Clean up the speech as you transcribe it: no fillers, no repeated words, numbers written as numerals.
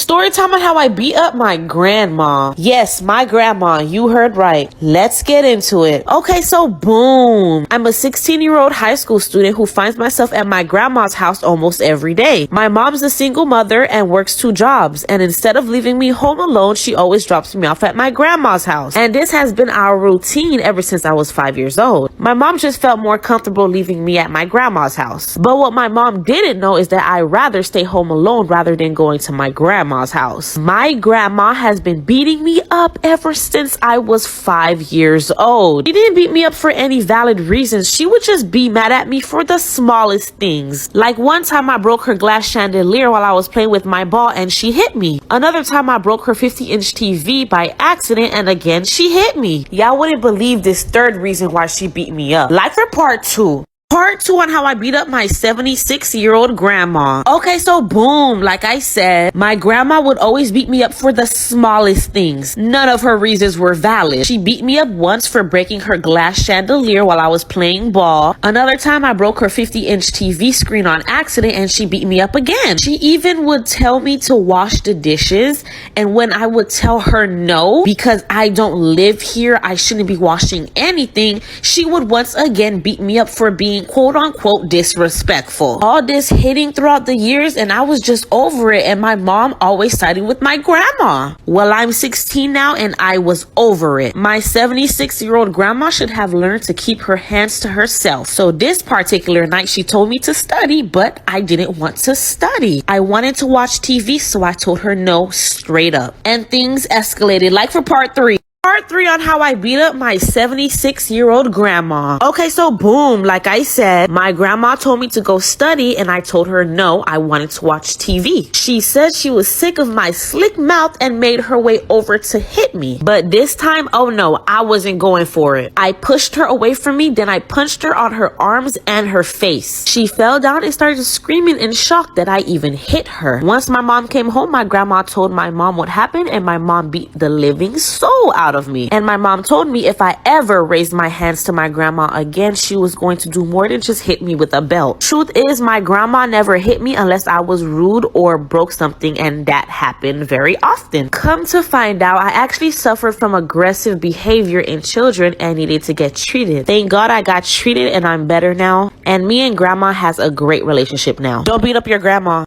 Story time on how I beat up my grandma. Yes, my grandma, you heard right. Let's get into it. Okay, so boom. I'm a 16-year-old high school student who finds myself at my grandma's house almost every day. My mom's a single mother and works 2 jobs, and instead of leaving me home alone, she always drops me off at my grandma's house. And this has been our routine ever since I was 5 years old. My mom just felt more comfortable leaving me at my grandma's house. But what my mom didn't know is that I rather stay home alone rather than going to my grandma's house. My grandma has been beating me up ever since I was 5 years old. She didn't beat me up for any valid reasons. She would just be mad at me for the smallest things. Like one time I broke her glass chandelier while I was playing with my ball and she hit me. Another time I broke her 50-inch TV by accident and again she hit me. Y'all wouldn't believe this third reason why she beat me up. Like for part 2. Part 2 on how I beat up my 76-year-old grandma. Okay, so boom, like I said, my grandma would always beat me up for the smallest things. None of her reasons were valid. She beat me up once for breaking her glass chandelier while I was playing ball. Another time I broke her 50-inch TV screen on accident and she beat me up again. She even would tell me to wash the dishes, and when I would tell her no, because I don't live here, I shouldn't be washing anything, she would once again beat me up for being quote-unquote disrespectful. All this hitting throughout the years and I was just over it, and my mom always siding with my grandma. Well, I'm 16 now and I was over it. My 76-year-old grandma should have learned to keep her hands to herself. So this particular night she told me to study, but I didn't want to study. I wanted to watch TV, so I told her no straight up. And things escalated. Like for part 3. Part 3 on how I beat up my 76-year-old grandma. Okay, so boom, like I said, my grandma told me to go study and I told her no, I wanted to watch TV. She said she was sick of my slick mouth and made her way over to hit me. But this time, oh no, I wasn't going for it. I pushed her away from me, then I punched her on her arms and her face. She fell down and started screaming in shock that I even hit her. Once my mom came home, my grandma told my mom what happened and my mom beat the living soul out of me. And my mom told me if I ever raised my hands to my grandma again, she was going to do more than just hit me with a belt. Truth is, my grandma never hit me unless I was rude or broke something, and that happened very often. Come to find out, I actually suffered from aggressive behavior in children and needed to get treated. Thank God I got treated and I'm better now. And me and grandma has a great relationship now. Don't beat up your grandma.